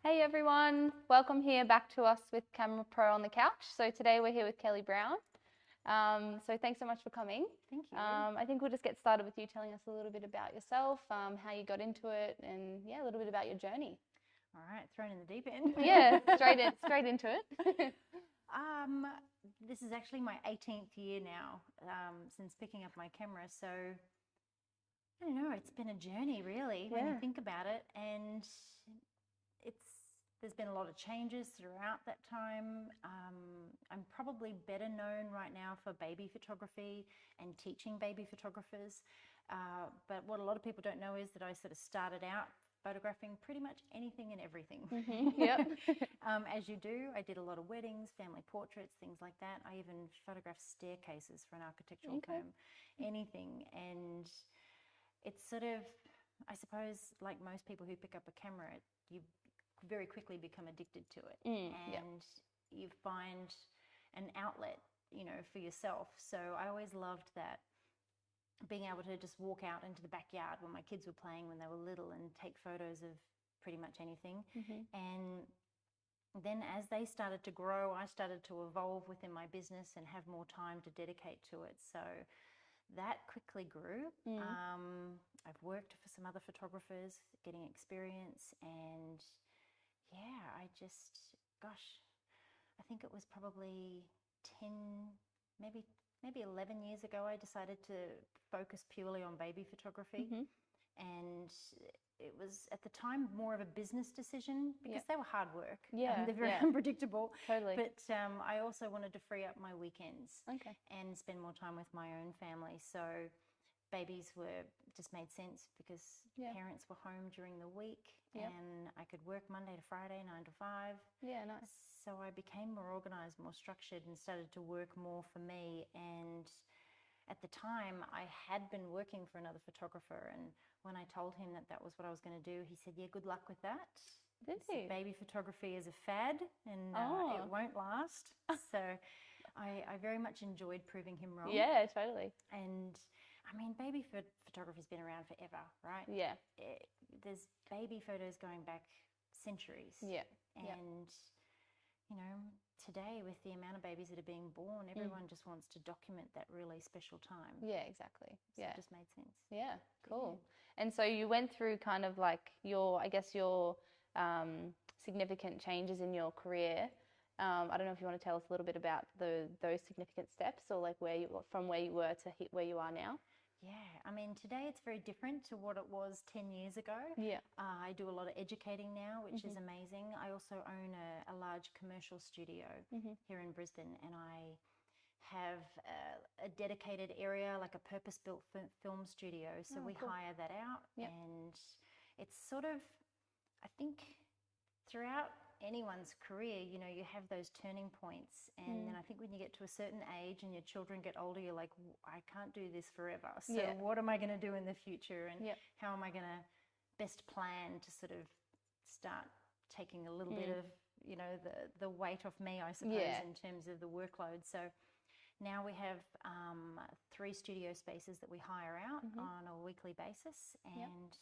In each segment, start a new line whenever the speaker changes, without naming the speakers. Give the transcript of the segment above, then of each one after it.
Hey everyone, welcome here back to us with CameraPro on the couch. So today we're here with Kelly Brown. So thanks so much for coming.
Thank you.
I think we'll just get started with you telling us a little bit about yourself, how you got into it, and yeah, a little bit about your journey.
All right, thrown in the deep end.
Yeah, straight into it.
This is actually my 18th year now since picking up my camera. So I don't know, it's been a journey really when you think about it, and there's been a lot of changes throughout that time. I'm probably better known right now for baby photography and teaching baby photographers. But what a lot of people don't know is that I sort of started out photographing pretty much anything and everything.
Yep.
As you do, I did a lot of weddings, family portraits, things like that. I even photographed staircases for an architectural firm, anything. And it's sort of, I suppose, like most people who pick up a camera, you very quickly become addicted to it, and you find an outlet, for yourself. So I always loved that, being able to just walk out into the backyard when my kids were playing when they were little and take photos of pretty much anything. And then as they started to grow, I started to evolve within my business and have more time to dedicate to it. So that quickly grew. I've worked for some other photographers, getting experience, and yeah, I think it was probably 10, maybe 11 years ago, I decided to focus purely on baby photography. And it was at the time more of a business decision because they were hard work. They're very unpredictable.
Totally.
But I also wanted to free up my weekends and spend more time with my own family. So babies just made sense because parents were home during the week and I could work Monday to Friday, 9 to 5.
Yeah, nice.
So I became more organized, more structured, and started to work more for me. And at the time, I had been working for another photographer, and when I told him that that was what I was going to do, he said, yeah, good luck with that.
Did he?
Baby photography is a fad, and it won't last. So I very much enjoyed proving him wrong.
Yeah, totally.
And I mean, baby photography's been around forever, right?
Yeah.
There's baby photos going back centuries.
Yeah.
And, today with the amount of babies that are being born, everyone just wants to document that really special time.
Yeah, exactly.
So it just made sense.
Yeah, cool. And so you went through kind of like your significant changes in your career. I don't know if you want to tell us a little bit about those significant steps, or like from where you were to hit where you are now.
Yeah, I mean, today it's very different to what it was 10 years ago.
Yeah.
I do a lot of educating now, which is amazing. I also own a large commercial studio here in Brisbane, and I have a dedicated area, like a purpose-built film studio. So we hire that out, and it's sort of, I think, throughout anyone's career, you have those turning points, and then I think when you get to a certain age and your children get older, you're like, I can't do this forever. So what am I going to do in the future, and how am I going to best plan to sort of start taking a little bit of, the weight off me, I suppose, in terms of the workload. So now we have 3 studio spaces that we hire out on a weekly basis, and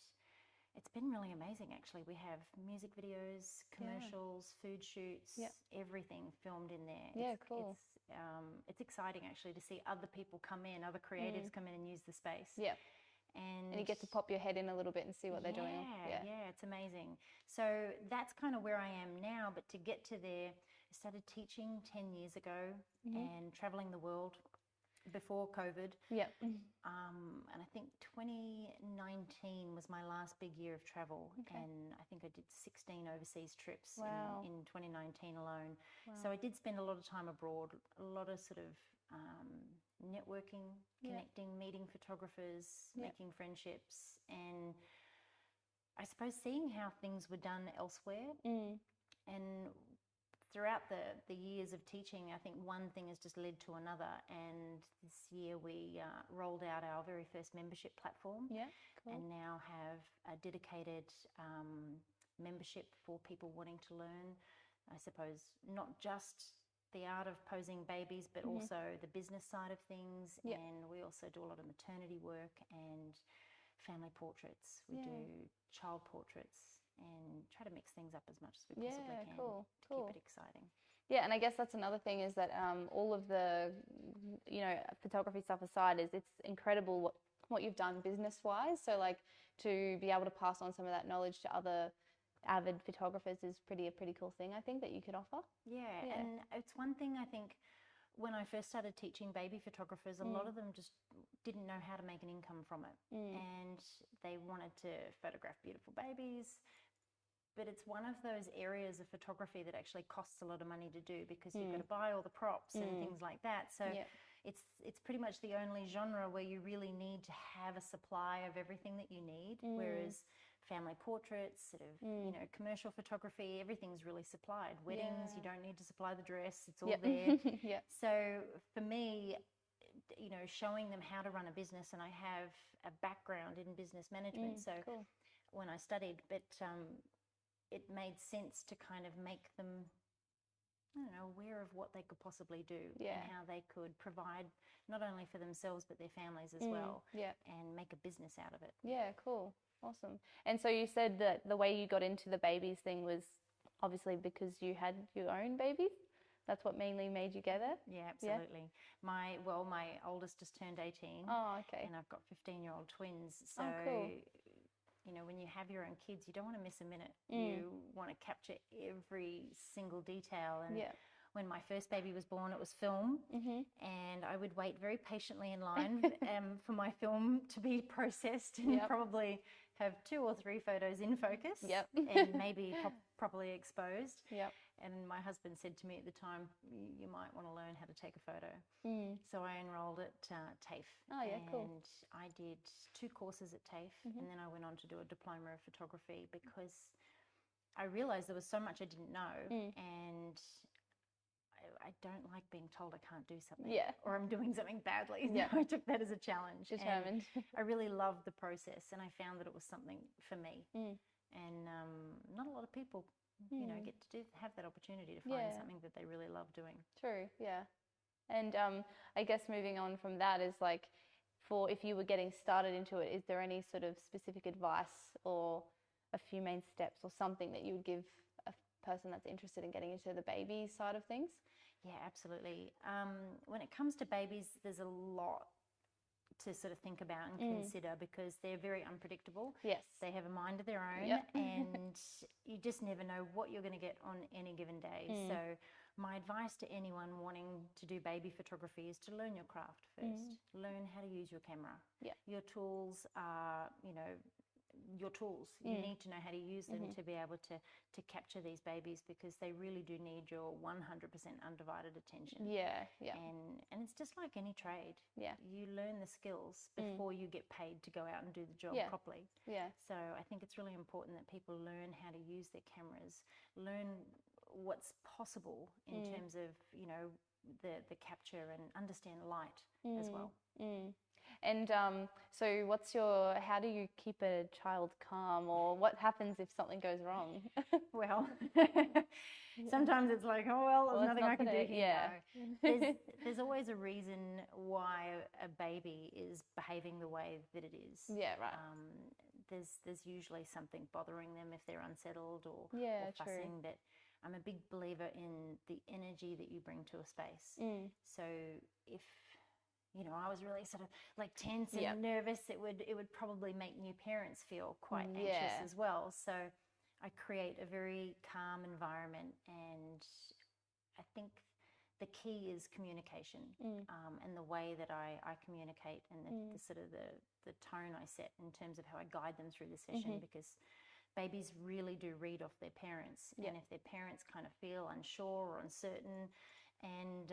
it's been really amazing, actually. We have music videos, commercials, food shoots, everything filmed in there.
Yeah, cool.
It's exciting, actually, to see other people come in, other creatives come in and use the space.
Yeah. And you get to pop your head in a little bit and see what they're doing.
Yeah, it's amazing. So that's kind of where I am now. But to get to there, I started teaching 10 years ago and traveling the world before COVID.
Yeah.
And I think 2019 was my last big year of travel. And I think I did 16 overseas trips in 2019 alone. So I did spend a lot of time abroad, a lot of sort of networking, connecting, meeting photographers, making friendships, and I suppose seeing how things were done elsewhere. And throughout the years of teaching, I think one thing has just led to another, and this year we rolled out our very first membership platform.
Yeah, cool.
And now have a dedicated membership for people wanting to learn, I suppose, not just the art of posing babies, but also the business side of things. And we also do a lot of maternity work and family portraits. We do child portraits, and try to mix things up as much as we possibly can
cool.
to keep it exciting.
Yeah, and I guess that's another thing is that all of the, photography stuff aside, is it's incredible what you've done business-wise. So like to be able to pass on some of that knowledge to other avid photographers is a pretty cool thing, I think, that you could offer.
Yeah, and it's one thing I think when I first started teaching baby photographers, a lot of them just didn't know how to make an income from it. And they wanted to photograph beautiful babies. But it's one of those areas of photography that actually costs a lot of money to do because you've got to buy all the props and things like that. So it's pretty much the only genre where you really need to have a supply of everything that you need. Whereas family portraits, sort of, commercial photography, everything's really supplied. Weddings, you don't need to supply the dress, it's all there. So for me, showing them how to run a business, and I have a background in business management. So when I studied, but it made sense to kind of make them, aware of what they could possibly do and how they could provide not only for themselves but their families as well, and make a business out of it.
Yeah, cool. Awesome. And so you said that the way you got into the babies thing was obviously because you had your own babies? That's what mainly made you get it?
Yeah, absolutely. My oldest just turned 18.
Oh, okay.
And I've got 15-year-old twins. So
cool.
When you have your own kids, you don't want to miss a minute. You want to capture every single detail. And when my first baby was born, it was film. And I would wait very patiently in line for my film to be processed and probably have 2 or 3 photos in focus and maybe properly exposed. And my husband said to me at the time, you might want to learn how to take a photo. So I enrolled at TAFE.
Oh, yeah, cool.
And I did 2 courses at TAFE, and then I went on to do a diploma of photography because I realized there was so much I didn't know, and I don't like being told I can't do something or I'm doing something badly. I took that as a challenge.
Determined.
I really loved the process, and I found that it was something for me. And not a lot of people get to have that opportunity to find something that they really love doing.
True, yeah. And I guess moving on from that is like, for if you were getting started into it, is there any sort of specific advice or a few main steps or something that you would give a person that's interested in getting into the baby side of things?
Yeah, absolutely. When it comes to babies, there's a lot to sort of think about and consider because they're very unpredictable.
Yes.
They have a mind of their own and you just never know what you're going to get on any given day. So my advice to anyone wanting to do baby photography is to learn your craft first. Learn how to use your camera. Your tools are, your tools. You need to know how to use them to be able to capture these babies because they really do need your 100% undivided attention. And it's just like any trade. You learn the skills before you get paid to go out and do the job properly. So I think it's really important that people learn how to use their cameras, learn what's possible in terms of, the capture, and understand light as well.
And so how do you keep a child calm, or what happens if something goes wrong?
Well, sometimes it's like, oh, well, there's nothing I can do here. There's always a reason why a baby is behaving the way that it is. There's usually something bothering them if they're unsettled or fussing, but I'm a big believer in the energy that you bring to a space. So if I was really sort of like tense and nervous, it would probably make new parents feel quite anxious as well. So I create a very calm environment, and I think the key is communication and the way that I communicate, and the sort of the tone I set in terms of how I guide them through the session, because babies really do read off their parents. And if their parents kind of feel unsure or uncertain and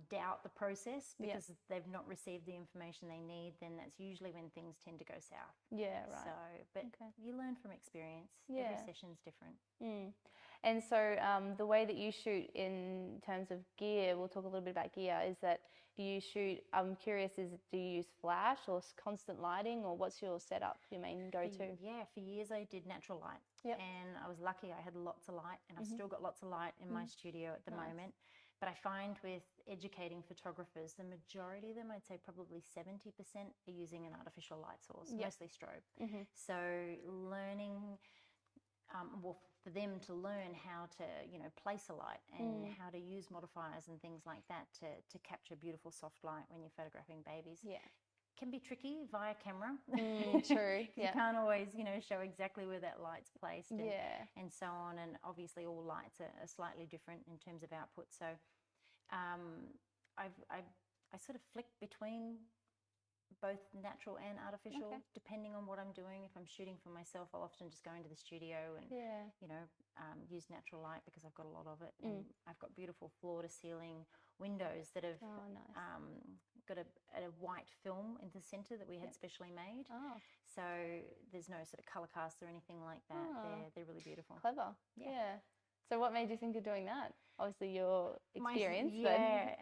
doubt the process because they've not received the information they need, then that's usually when things tend to go south. So, but you learn from experience. Every session's different.
And so the way that you shoot in terms of gear, we'll talk a little bit about gear, is that do you shoot, I'm curious, do you use flash or constant lighting, or what's your setup, your main go-to?
For years I did natural light. And I was lucky, I had lots of light, and I've still got lots of light in my studio at the moment. But I find with educating photographers, the majority of them, I'd say probably 70%, are using an artificial light source, mostly strobe. So learning well, for them to learn how to, you know, place a light and how to use modifiers and things like that to capture beautiful soft light when you're photographing babies.
Yeah.
Can be tricky via camera.
True.
You can't always, you know, show exactly where that light's placed and so on. And obviously all lights are slightly different in terms of output. So I sort of flick between both natural and artificial, depending on what I'm doing. If I'm shooting for myself, I'll often just go into the studio and, you know, use natural light because I've got a lot of it. And I've got beautiful floor-to-ceiling windows that have got a white film in the center that we had specially made. So there's no sort of color cast or anything like that. They're really beautiful.
Clever. Yeah. So what made you think of doing that? Obviously your experience.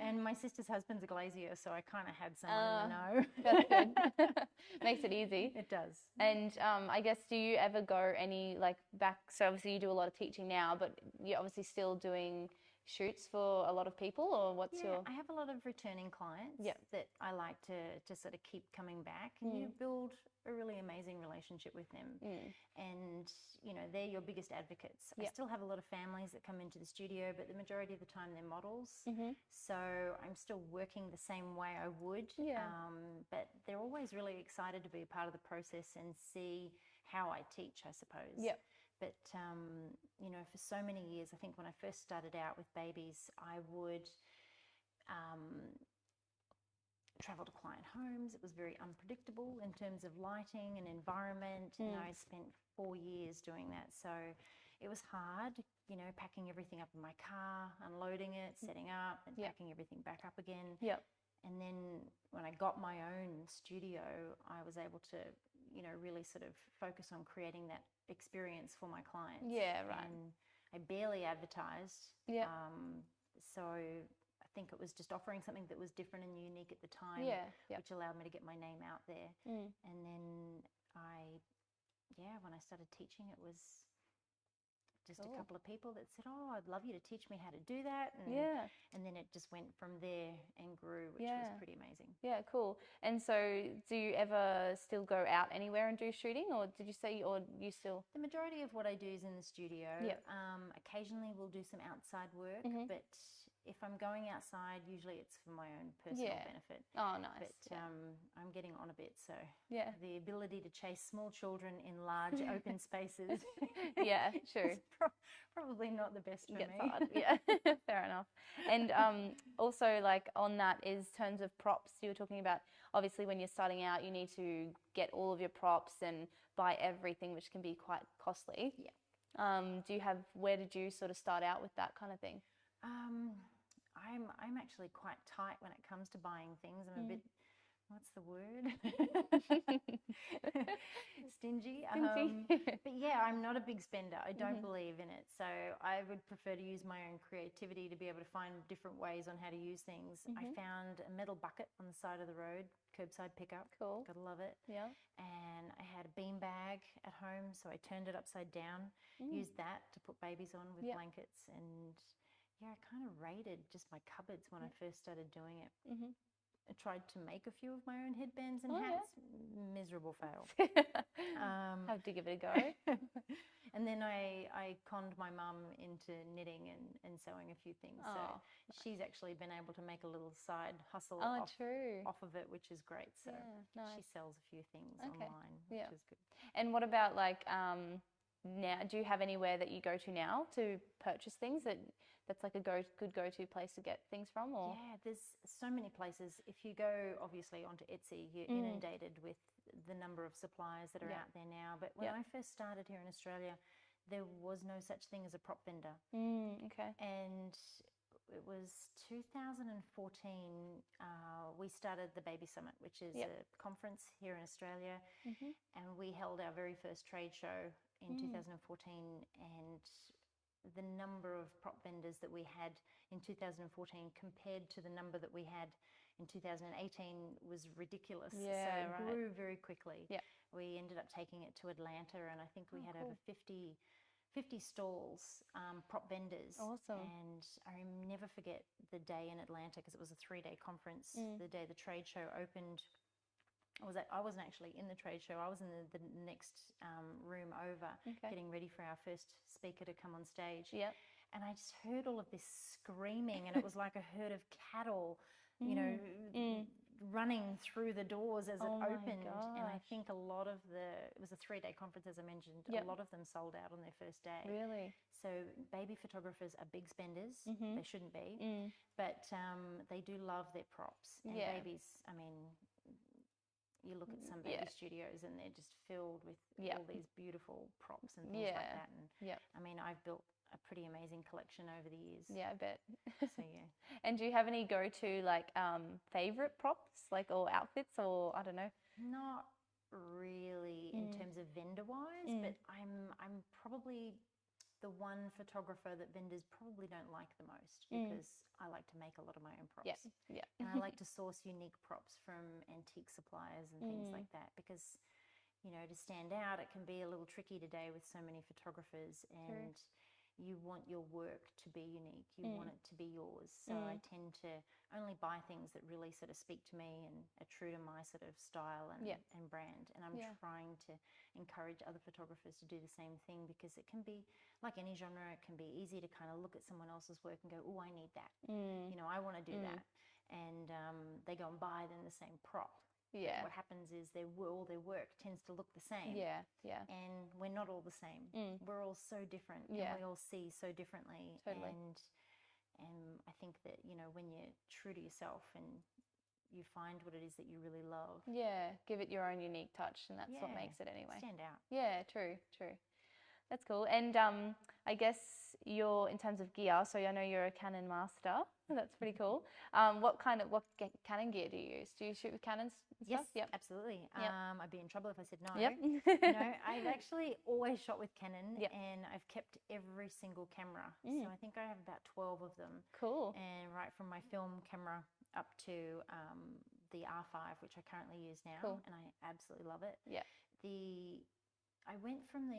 And my sister's husband's a glazier, so I kind of had someone in the know.
That's good. Makes it easy.
It does.
And I guess, do you ever go any, like, back, so obviously you do a lot of teaching now, but you're obviously still doing shoots for a lot of people, or what's your...
I have a lot of returning clients that I like to sort of keep coming back, and you build a really amazing relationship with them. And, you know, they're your biggest advocates. I still have a lot of families that come into the studio, but the majority of the time they're models. So I'm still working the same way I would. But they're always really excited to be a part of the process and see how I teach, I suppose. But, you know, for so many years, I think when I first started out with babies, I would travel to client homes. It was very unpredictable in terms of lighting and environment. And I spent 4 years doing that. So it was hard, you know, packing everything up in my car, unloading it, setting up, and packing everything back up again. And then when I got my own studio, I was able to, you know, really sort of focus on creating that experience for my clients. And I barely advertised. So I think it was just offering something that was different and unique at the time, which allowed me to get my name out there. And then when I started teaching, it was just a couple of people that said, "Oh, I'd love you to teach me how to do that." And then it just went from there and grew, which was pretty amazing.
Yeah, cool. And so do you ever still go out anywhere and do shooting, or did you say, or you still...
The majority of what I do is in the studio. Occasionally we'll do some outside work, but if I'm going outside, usually it's for my own personal benefit.
Oh, nice.
But I'm getting on a bit, so the ability to chase small children in large open spaces is probably not the best for me.
Hard. Fair enough. And also, like, on that is terms of props. You were talking about, obviously when you're starting out, you need to get all of your props and buy everything, which can be quite costly. Do you have, where did you sort of start out with that kind of thing?
I'm actually quite tight when it comes to buying things. I'm a bit, what's the word? Stingy. But yeah, I'm not a big spender. I don't believe in it. So I would prefer to use my own creativity to be able to find different ways on how to use things. I found a metal bucket on the side of the road, curbside pickup.
Cool.
Gotta love it. And I had a bean bag at home, so I turned it upside down, used that to put babies on with blankets, and I kind of raided just my cupboards when I first started doing it. I tried to make a few of my own headbands and hats. Miserable fail.
Have to give it a go.
And then I conned my mum into knitting and sewing a few things. So she's actually been able to make a little side hustle off of it, which is great. So she sells a few things online, which is good.
And what about, like, now, do you have anywhere that you go to now to purchase things that's like a good go-to place to get things from? Or
there's so many places. If you go obviously onto Etsy, you're inundated with the number of suppliers that are out there now. But when I first started here in Australia, there was no such thing as a prop vendor. And it was 2014, we started the Baby Summit, which is a conference here in Australia. And we held our very first trade show in 2014, and the number of prop vendors that we had in 2014 compared to the number that we had in 2018 was ridiculous. So it grew very quickly. We ended up taking it to Atlanta, and I think we had over 50 stalls, prop vendors.
Awesome.
And I never forget the day in Atlanta, because it was a 3-day conference. The day the trade show opened, I wasn't actually in the trade show. I was in the next room over, getting ready for our first speaker to come on stage.
Yep.
And I just heard all of this screaming, and it was like a herd of cattle, you know, running through the doors as it opened. And I think it was a 3-day conference, as I mentioned. A lot of them sold out on their first day.
Really?
So baby photographers are big spenders. They shouldn't be, but they do love their props. And babies, I mean, you look at some baby studios and they're just filled with all these beautiful props and things like that. And I mean, I've built a pretty amazing collection over the years.
Yeah, I bet.
So yeah.
And do you have any go-to like favorite props, like, or outfits, or I don't know?
Not really in terms of vendor-wise, but I'm probably the one photographer that vendors probably don't like the most, because I like to make a lot of my own props.
Yeah.
And I like to source unique props from antique suppliers and things like that, because, you know, to stand out, it can be a little tricky today with so many photographers, and you want your work to be unique. You want it to be yours. So I tend to only buy things that really sort of speak to me and are true to my sort of style and brand. And I'm trying to encourage other photographers to do the same thing, because it can be, like any genre, it can be easy to kind of look at someone else's work and go, oh, I need that. You know, I want to do that. And they go and buy then the same prop.
Yeah.
But what happens is all their work tends to look the same.
Yeah.
And we're not all the same. We're all so different.
Yeah.
And we all see so differently.
Totally.
And I think that, you know, when you're true to yourself and you find what it is that you really love.
Yeah. Give it your own unique touch, and that's what makes it anyway.
Stand out.
Yeah, true. That's cool. And I guess in terms of gear, so I know you're a Canon master. That's pretty cool. What Canon gear do you use? Do you shoot with Canons and
Yes,
stuff? Yep.
absolutely.
Yep.
I'd be in trouble if I said no.
Yep.
No, I've actually always shot with Canon, and I've kept every single camera. So I think I have about 12 of them.
Cool.
And right from my film camera up to the R5, which I currently use now, and I absolutely love it.
Yeah.
I went from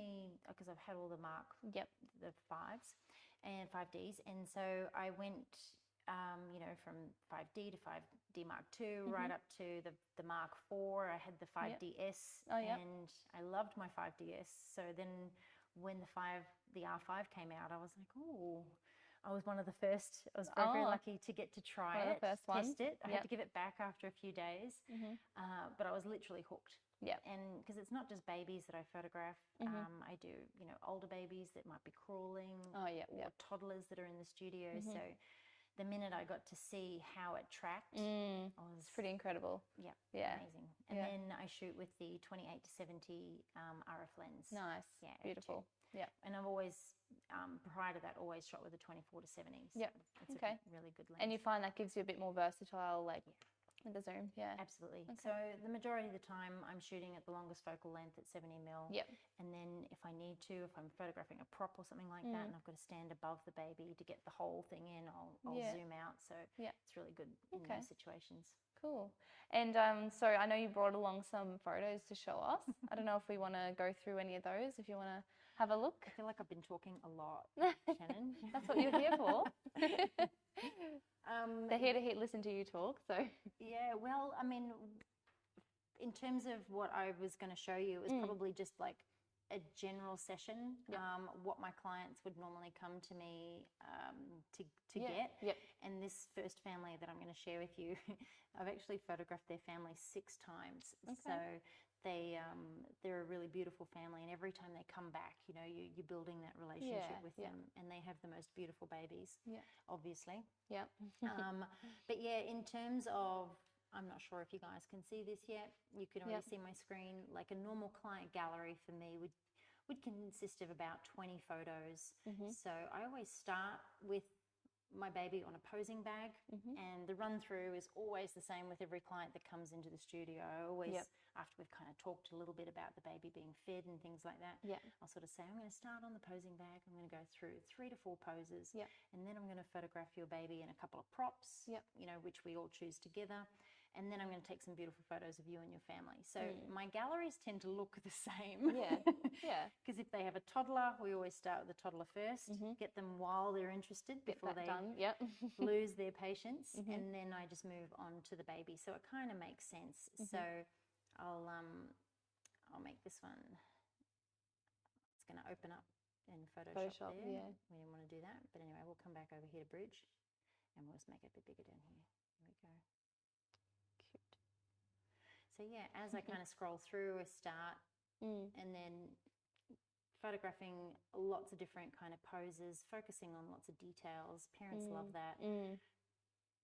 because I've had all the the 5s and 5Ds, and so I went, you know, from 5D to 5D Mark II, right up to the Mark IV. I had the 5DS, and I loved my 5DS. So then when the R5 came out, I was like, oh, I was one of the first. I was very, very lucky to get to try it, test it. I had to give it back after a few days, but I was literally hooked.
Yeah.
And because it's not just babies that I photograph, I do, you know, older babies that might be crawling, or toddlers that are in the studio. So the minute I got to see how it tracked,
it's pretty incredible.
Yeah. Amazing. And then I shoot with the 28 to 70 RF lens.
Nice.
Yeah.
Beautiful. Yeah.
And I've always, prior to that, always shot with a 24 to 70. So it's a really good lens.
And you find that gives you a bit more versatile, like, with the zoom. Yeah.
Absolutely. So the majority of the time I'm shooting at the longest focal length at 70 mil.
Yep.
And then if I need to, if I'm photographing a prop or something like that, and I've got to stand above the baby to get the whole thing in, I'll zoom out. So it's really good in those situations.
Cool. And so I know you brought along some photos to show us. I don't know if we want to go through any of those, if you want to have a look.
I feel like I've been talking a lot, Shannon.
That's what you're here for. They're here to listen to you talk, so.
Yeah, well, I mean, in terms of what I was going to show you, it was probably just like a general session, what my clients would normally come to me to get.
Yep.
And this first family that I'm going to share with you, I've actually photographed their family 6 times.
Okay.
So they're a really beautiful family, and every time they come back, you know, you're building that relationship with them, and they have the most beautiful babies, obviously.
Yeah.
But yeah, in terms of, I'm not sure if you guys can see this yet. You can already see my screen. Like a normal client gallery for me would consist of about 20 photos. So I always start with my baby on a posing bag, and the run through is always the same with every client that comes into the studio. I always, after we've kind of talked a little bit about the baby being fed and things like that, I'll sort of say, I'm going to start on the posing bag. I'm going to go through 3 to 4 poses, and then I'm going to photograph your baby in a couple of props, you know, which we all choose together. And then I'm going to take some beautiful photos of you and your family. So my galleries tend to look the same.
Yeah.
Because if they have a toddler, we always start with the toddler first, get them while they're interested before they lose their patience. And then I just move on to the baby. So it kind of makes sense. So I'll make this one. It's going to open up in Photoshop there.
Yeah.
We didn't want to do that, but anyway, we'll come back over here to bridge, and we'll just make it a bit bigger down here. There we go.
Cute.
So yeah, as I kind of scroll through, I start, and then photographing lots of different kind of poses, focusing on lots of details. Parents love that.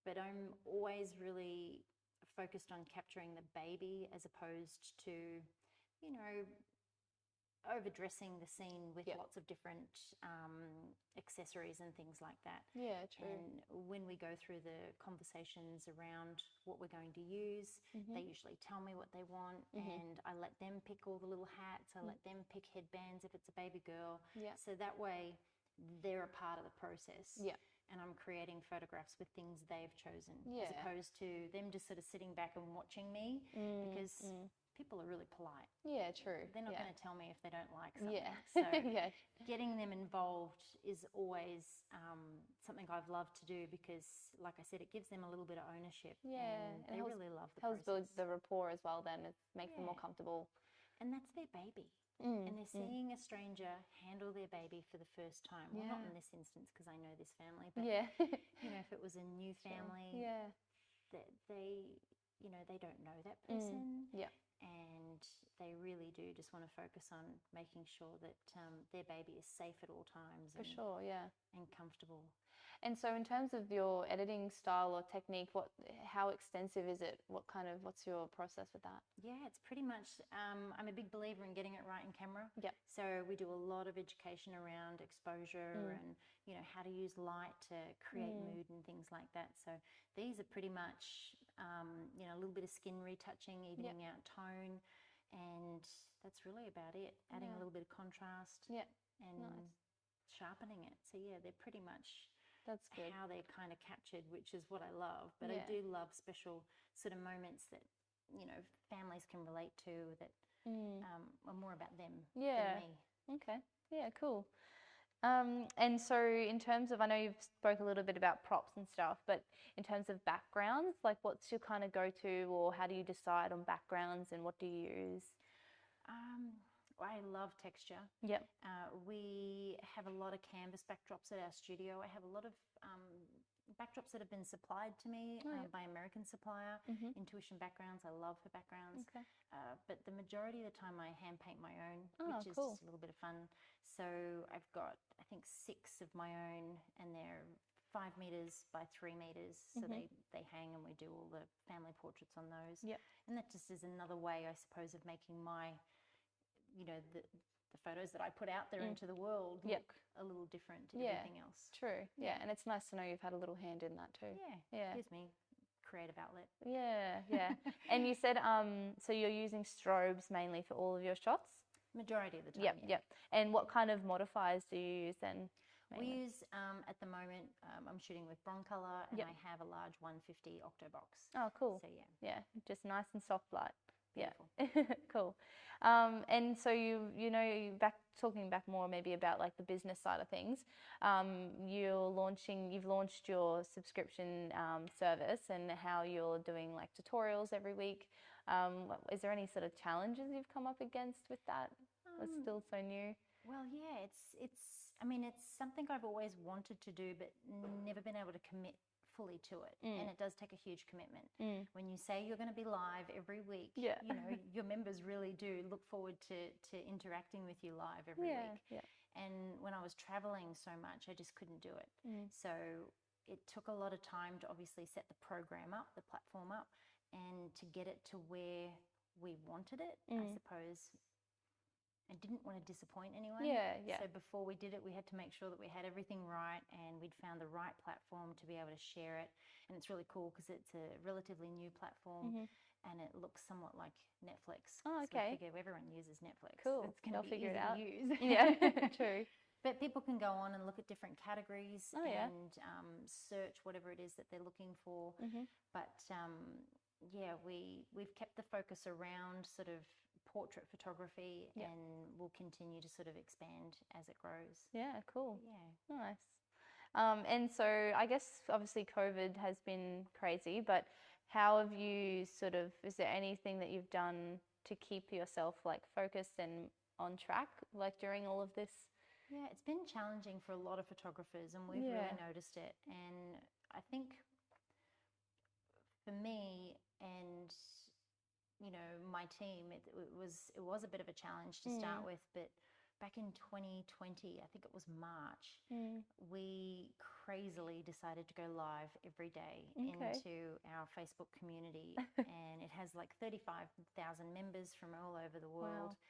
But I'm always really focused on capturing the baby as opposed to, you know, overdressing the scene with lots of different accessories and things like that.
Yeah, true.
And when we go through the conversations around what we're going to use, they usually tell me what they want, and I let them pick all the little hats. I let them pick headbands if it's a baby girl.
Yeah.
So that way they're a part of the process.
Yeah.
And I'm creating photographs with things they've chosen,
Yeah.
as opposed to them just sort of sitting back and watching me, because people are really polite.
Yeah, true.
They're not
yeah.
going to tell me if they don't like something.
Yeah.
So
yeah.
getting them involved is always something I've loved to do, because, like I said, it gives them a little bit of ownership.
Yeah.
And they really love the
helps
process.
build the rapport as well. Then it makes them more comfortable.
And that's their baby. And they're seeing a stranger handle their baby for the first time. Well, not in this instance, because I know this family, but you know, if it was a new family, that they, you know, they don't know that person. And they really do just want to focus on making sure that their baby is safe at all times.
For sure, yeah.
And comfortable.
And so in terms of your editing style or technique, how extensive is it? What's your process with that?
Yeah, it's pretty much, I'm a big believer in getting it right in camera.
Yep.
So we do a lot of education around exposure and, you know, how to use light to create mood and things like that. So these are pretty much, you know, a little bit of skin retouching, evening out tone, and that's really about it. Adding a little bit of contrast and sharpening it. So yeah, they're pretty much
that's good.
How they're kind of captured, which is what I love. But I do love special sort of moments that, you know, families can relate to, that are more about them than me.
Okay. Yeah, cool. And so in terms of, I know you've spoke a little bit about props and stuff, but in terms of backgrounds, like what's your kind of go-to, or how do you decide on backgrounds and what do you use?
I love texture.
Yep.
We have a lot of canvas backdrops at our studio. I have a lot of backdrops that have been supplied to me by American supplier, Intuition Backgrounds. I love her backgrounds.
Okay.
But the majority of the time I hand paint my own, which is
cool.
just a little bit of fun. So I've got, I think, 6 of my own, and they're 5 meters by 3 meters. So they hang, and we do all the family portraits on those.
Yep.
And that just is another way, I suppose, of making my, you know, the photos that I put out there into the world look a little different to everything else.
True. Yeah. And it's nice to know you've had a little hand in that too.
Yeah. Gives me creative outlet.
Yeah. And you said so you're using strobes mainly for all of your shots?
Majority of the time.
Yep. And what kind of modifiers do you use then?
We use, at the moment, I'm shooting with Broncolor, and I have a large 150 octo box.
Oh, cool.
So
yeah, just nice and soft light.
Beautiful.
Yeah. Cool. And so talking back more maybe about like the business side of things, you've launched your subscription service, and how you're doing like tutorials every week. Is there any sort of challenges you've come up against with that? It's still so new.
Well, yeah, it's something I've always wanted to do, but never been able to commit fully to it. And it does take a huge commitment. When you say you're going to be live every week, you know, your members really do look forward to interacting with you live every week.
Yeah.
And when I was traveling so much, I just couldn't do it. So it took a lot of time to obviously set the program up, the platform up, and to get it to where we wanted it. I suppose I didn't want to disappoint anyone.
Yeah.
So before we did it, we had to make sure that we had everything right, and we'd found the right platform to be able to share it. And it's really cool because it's a relatively new platform, and it looks somewhat like Netflix.
Oh,
So I
okay.
figure everyone uses Netflix.
Cool.
It's going to be
figure
easy
it out.
to use.
Yeah, true.
But people can go on and look at different categories
and
search whatever it is that they're looking for. But yeah, we've kept the focus around sort of portrait photography, and we'll continue to sort of expand as it grows.
Yeah, cool.
Yeah.
Nice. And so I guess obviously COVID has been crazy, but how have you sort of, is there anything that you've done to keep yourself like focused and on track like during all of this?
Yeah, it's been challenging for a lot of photographers, and we've really noticed it. And I think for me and my team, it was a bit of a challenge to start with, but back in 2020, I think it was March, we crazily decided to go live every day into our Facebook community. And it has like 35,000 members from all over the world.
Wow.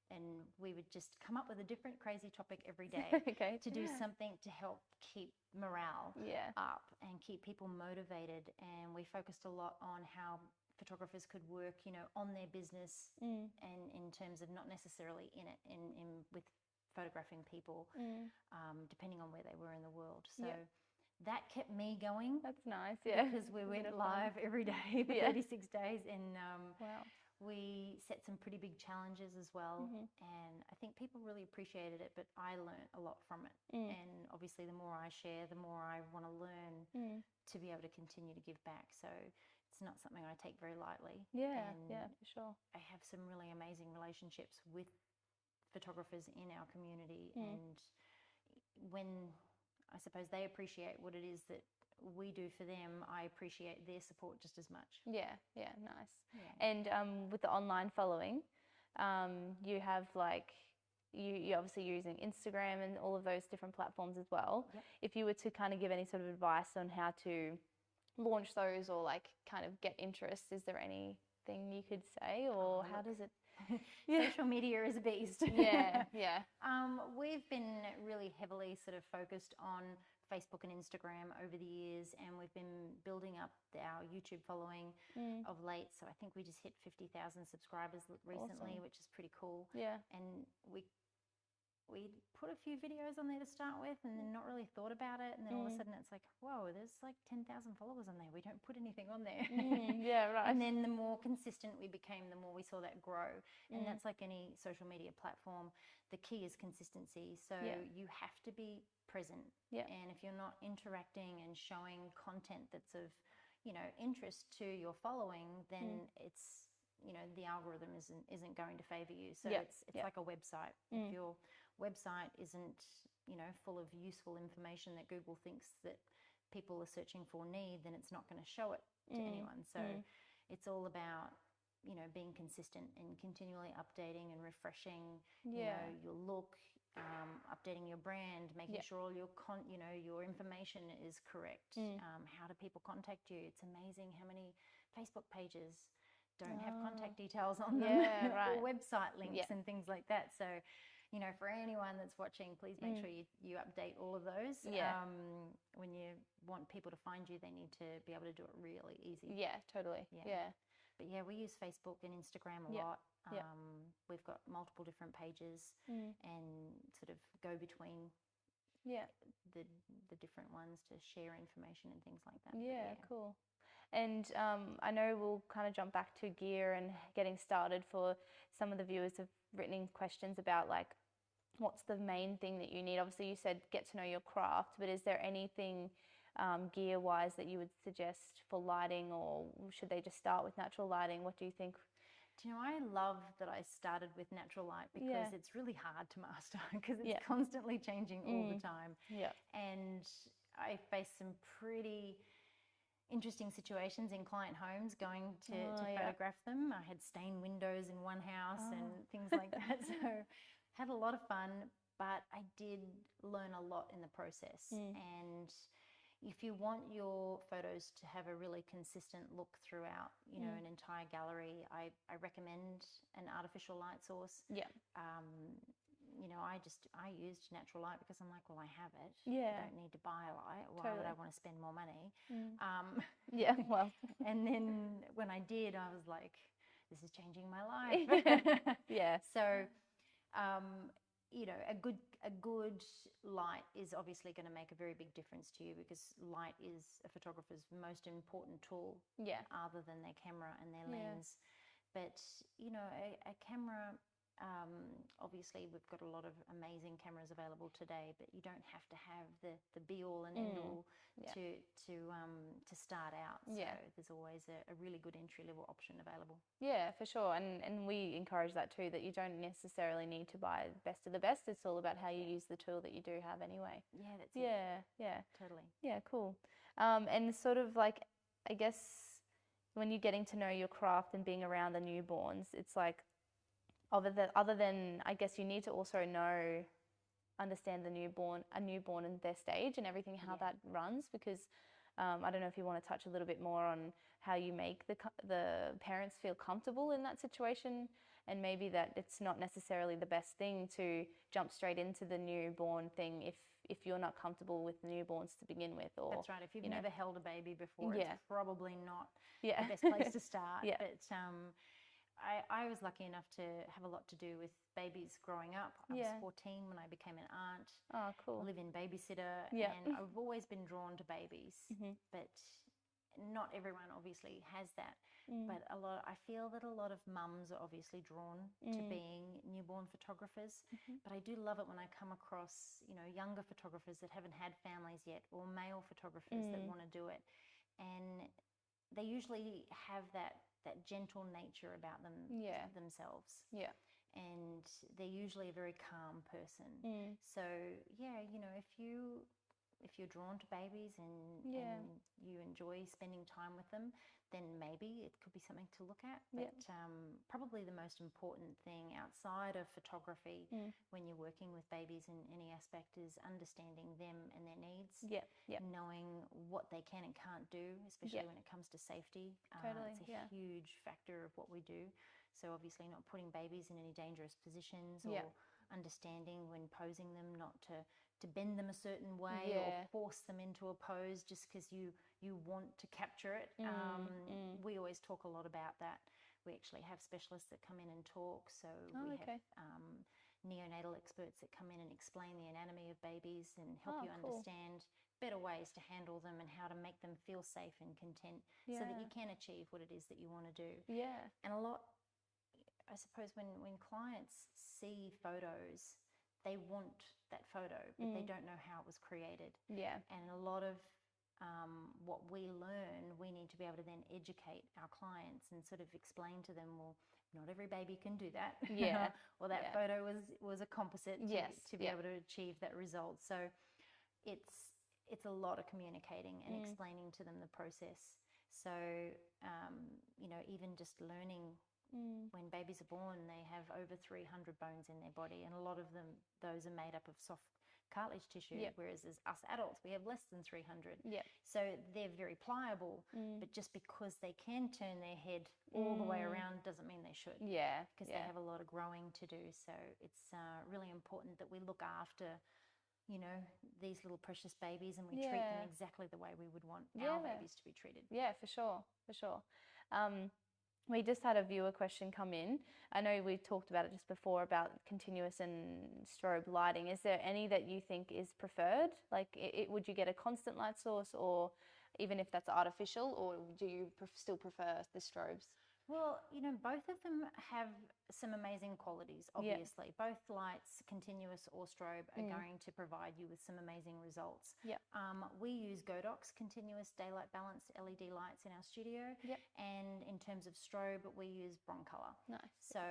And we would just come up with a different crazy topic every day to do something to help keep morale up and keep people motivated. And we focused a lot on how photographers could work, on their business and in terms of not necessarily in it, in with photographing people, depending on where they were in the world. So that kept me going.
That's nice,
because we went live every day for 36 days, and
wow.
we set some pretty big challenges as well. And I think people really appreciated it, but I learned a lot from it. And obviously the more I share, the more I want to learn to be able to continue to give back. So it's not something I take very lightly.
And for sure.
I have some really amazing relationships with photographers in our community. And when I suppose they appreciate what it is that we do for them, I appreciate their support just as much.
Nice. And with the online following, you have like, you're obviously using Instagram and all of those different platforms as well. If you were to kind of give any sort of advice on how to launch those or like kind of get interest, is there anything you could say, or how does it?
Social media is a beast. We've been really heavily sort of focused on Facebook and Instagram over the years, and we've been building up our YouTube following of late. So I think we just hit 50,000 subscribers recently, which is pretty cool. And we put a few videos on there to start with, and then not really thought about it, and then all of a sudden it's like, whoa, there's like 10,000 followers on there, we don't put anything on there. And then the more consistent we became, the more we saw that grow. And that's like any social media platform, the key is consistency. So you have to be present, and if you're not interacting and showing content that's of interest to your following, then it's the algorithm isn't going to favor you. So it's like a website. If your website isn't full of useful information that Google thinks that people are searching for need, then it's not going to show it to anyone. So it's all about being consistent and continually updating and refreshing your look, updating your brand, making sure all your your information is correct. How do people contact you? It's amazing how many Facebook pages don't have contact details on them, or website links and things like that. So, for anyone that's watching, please make sure you update all of those. When you want people to find you, they need to be able to do it really easy.
Totally.
But we use Facebook and Instagram a lot. We've got multiple different pages and sort of go between the different ones to share information and things like that.
Cool. And I know we'll kind of jump back to gear and getting started. For some of the viewers have written in questions about like, what's the main thing that you need? Obviously you said get to know your craft, but is there anything gear wise that you would suggest for lighting, or should they just start with natural lighting? What do you think?
Do you know, I love that I started with natural light, because it's really hard to master, because it's constantly changing all the time. And I faced some pretty interesting situations in client homes going to photograph them. I had stained windows in one house and things like that. So had a lot of fun, but I did learn a lot in the process. And if you want your photos to have a really consistent look throughout, an entire gallery, I recommend an artificial light source. I used natural light because I'm like, well, I have it. I don't need to buy a light. Why would I want to spend more money? And then when I did, I was like, this is changing my life. So, a good light is obviously going to make a very big difference to you, because light is a photographer's most important tool, other than their camera and their lens. But a camera obviously we've got a lot of amazing cameras available today, but you don't have to have the be all and end all to start out. So there's always a really good entry level option available.
Yeah, for sure. And we encourage that too, that you don't necessarily need to buy best of the best. It's all about how you use the tool that you do have anyway.
Yeah, that's it.
Yeah.
Totally.
Yeah, cool. And sort of like, I guess when you're getting to know your craft and being around the newborns, it's like, other than, I guess you need to also understand a newborn and their stage and everything, how that runs, because I don't know if you want to touch a little bit more on how you make the parents feel comfortable in that situation, and maybe that it's not necessarily the best thing to jump straight into the newborn thing if you're not comfortable with newborns to begin with. Or
that's right. If you've never held a baby before,
it's
probably not the best place to start. But I was lucky enough to have a lot to do with babies growing up. I was 14 when I became an aunt.
Oh, cool.
Live-in babysitter. And I've always been drawn to babies, but not everyone obviously has that. But I feel that a lot of mums are obviously drawn to being newborn photographers. But I do love it when I come across, younger photographers that haven't had families yet, or male photographers that want to do it. And they usually have that gentle nature about them themselves.
Yeah.
And they're usually a very calm person. So if you're drawn to babies and you enjoy spending time with them, then maybe it could be something to look at. But probably the most important thing outside of photography when you're working with babies in any aspect is understanding them and their needs. Knowing what they can and can't do, especially when it comes to safety.
Totally.
It's a huge factor of what we do. So obviously not putting babies in any dangerous positions, or understanding when posing them not to bend them a certain way or force them into a pose just because you want to capture it. We always talk a lot about that. We actually have specialists that come in and talk. So we have neonatal experts that come in and explain the anatomy of babies and help you understand better ways to handle them and how to make them feel safe and content so that you can achieve what it is that you want to do. And a lot, I suppose, when clients see photos, they want that photo, but they don't know how it was created. And a lot of what we learn, we need to be able to then educate our clients and sort of explain to them, well, not every baby can do that. Or that photo was a composite to be able to achieve that result. So it's a lot of communicating and explaining to them the process. So, even just learning, when babies are born, they have over 300 bones in their body, and a lot of those are made up of soft cartilage tissue, whereas as us adults, we have less than 300. So they're very pliable, but just because they can turn their head all the way around doesn't mean they should. Because they have a lot of growing to do. So it's really important that we look after these little precious babies, and we treat them exactly the way we would want our babies to be treated.
For sure. We just had a viewer question come in. I know we talked about it just before about continuous and strobe lighting. Is there any that you think is preferred? Like, would you get a constant light source, or even if that's artificial, or do you still prefer the strobes?
Well, both of them have some amazing qualities, obviously. Both lights, continuous or strobe, are going to provide you with some amazing results. We use Godox continuous daylight balanced LED lights in our studio. And in terms of strobe, we use Broncolor.
Nice.
So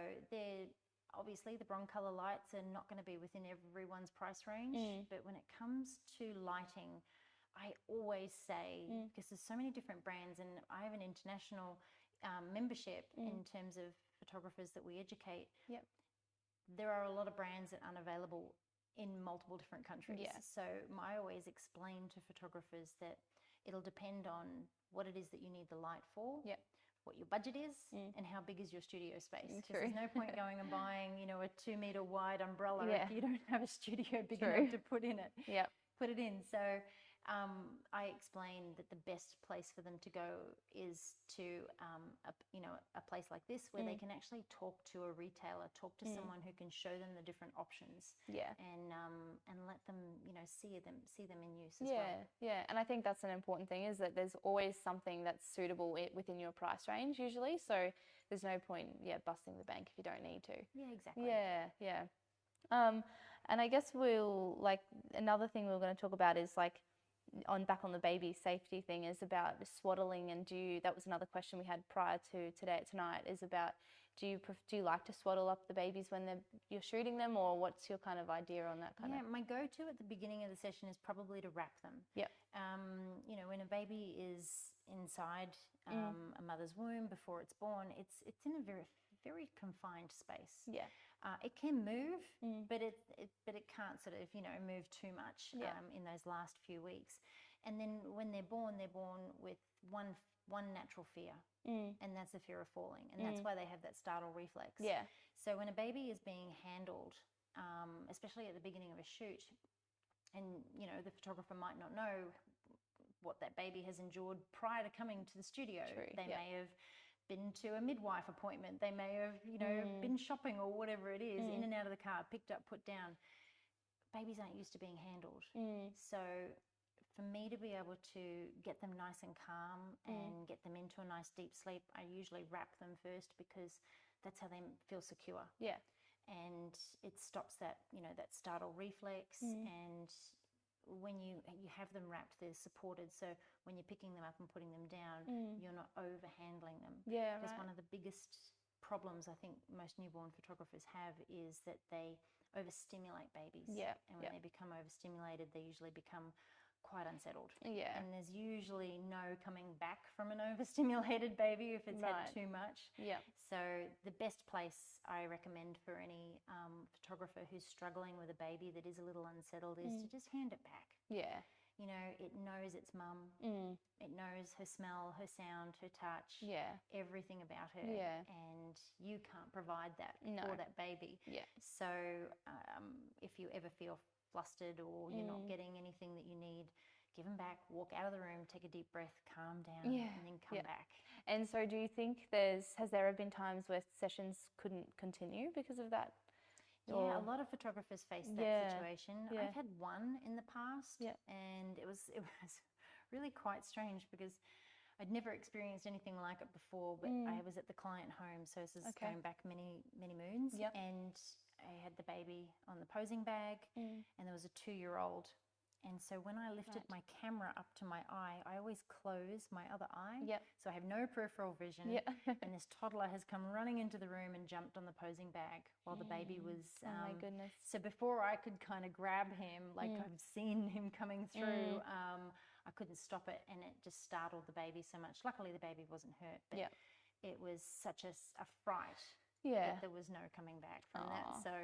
obviously the Broncolor lights are not going to be within everyone's price range, but when it comes to lighting, I always say, because there's so many different brands, and I have an international membership in terms of photographers that we educate. There are a lot of brands that aren't available in multiple different countries. So I always explain to photographers that it'll depend on what it is that you need the light for, what your budget is, and how big is your studio space. Because there's no point going and buying, a 2 meter wide umbrella if you don't have a studio big enough to put in it. Put it in. So I explained that the best place for them to go is to a place like this, where they can actually talk to a retailer, talk to someone who can show them the different options, and let them see them in use as well.
And I think that's an important thing, is that there's always something that's suitable within your price range usually. So there's no point, busting the bank if you don't need to.
Yeah, exactly.
Yeah. And I guess another thing we were going to talk about is like back on the baby safety thing is about swaddling, and that was another question we had prior to tonight, is about do you like to swaddle up the babies when you're shooting them, or what's your kind of idea on that kind of?
Yeah, my go-to at the beginning of the session is probably to wrap them.
Yep.
When a baby is inside a mother's womb before it's born, it's in a very, very confined space.
Yeah.
It can move, but it can't sort of move too much in those last few weeks. And then when they're born with one natural fear, and that's the fear of falling, and that's why they have that startle reflex.
Yeah.
So when a baby is being handled, especially at the beginning of a shoot, and the photographer might not know what that baby has endured prior to coming to the studio.
True.
They may have been to a midwife appointment. They may have, been shopping or whatever it is, in and out of the car, picked up, put down. Babies aren't used to being handled. So for me to be able to get them nice and calm and get them into a nice deep sleep, I usually wrap them first, because that's how they feel secure.
Yeah.
And it stops that, that startle reflex. And when you have them wrapped, they're supported. So when you're picking them up and putting them down, you're not over handling them.
Yeah,
because
right.
one of the biggest problems I think most newborn photographers have is that they overstimulate babies.
Yeah.
And when they become overstimulated, they usually become quite unsettled.
Yeah.
And there's usually no coming back from an overstimulated baby if it's had too much.
Yeah.
So the best place I recommend for any photographer who's struggling with a baby that is a little unsettled is to just hand it back.
Yeah.
It knows its mum. It knows her smell, her sound, her touch.
Yeah.
Everything about her.
Yeah.
And you can't provide that for that baby.
Yeah.
So if you ever feel flustered or you're not getting anything that you need, give them back, walk out of the room, take a deep breath, calm down, and then come back.
And so do you think has there ever been times where sessions couldn't continue because of that?
Yeah, a lot of photographers face that situation. I've had one in the past, and it was really quite strange because I'd never experienced anything like it before, but I was at the client home, so this is going back many, many moons, and I had the baby on the posing bag, and there was a 2-year-old. And so when I lifted my camera up to my eye, I always close my other eye. So I have no peripheral vision. And this toddler has come running into the room and jumped on the posing bag while the baby was...
oh my goodness.
So before I could kind of grab him, like I've seen him coming through, I couldn't stop it, and it just startled the baby so much. Luckily, the baby wasn't hurt, but it was such a fright that there was no coming back from that. So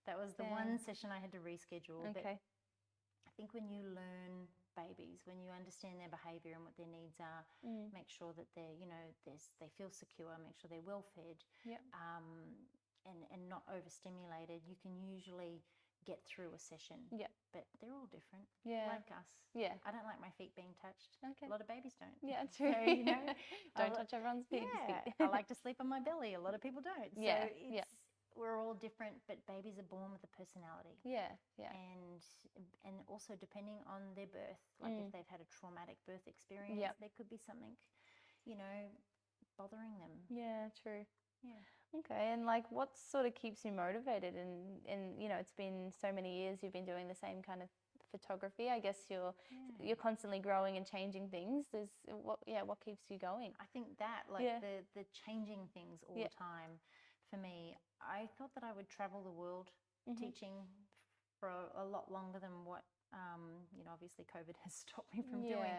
that was the one session I had to reschedule.
Okay.
But I think when you learn babies, when you understand their behavior and what their needs are, make sure that they're, they feel secure, make sure they're well fed, and not overstimulated, you can usually get through a session. But they're all different. Like us. I don't like my feet being touched.
Okay.
A lot of babies don't.
Yeah, true.
So,
don't touch everyone's feet.
I like to sleep on my belly. A lot of people don't. So we're all different, but babies are born with a personality. And also depending on their birth, like if they've had a traumatic birth experience, there could be something, bothering them.
Yeah, true.
Yeah.
Okay, and like what sort of keeps you motivated? And it's been so many years you've been doing the same kind of photography. I guess you're constantly growing and changing things. What keeps you going?
I think that the changing things all the time. For me, I thought that I would travel the world teaching for a lot longer than what obviously COVID has stopped me from doing.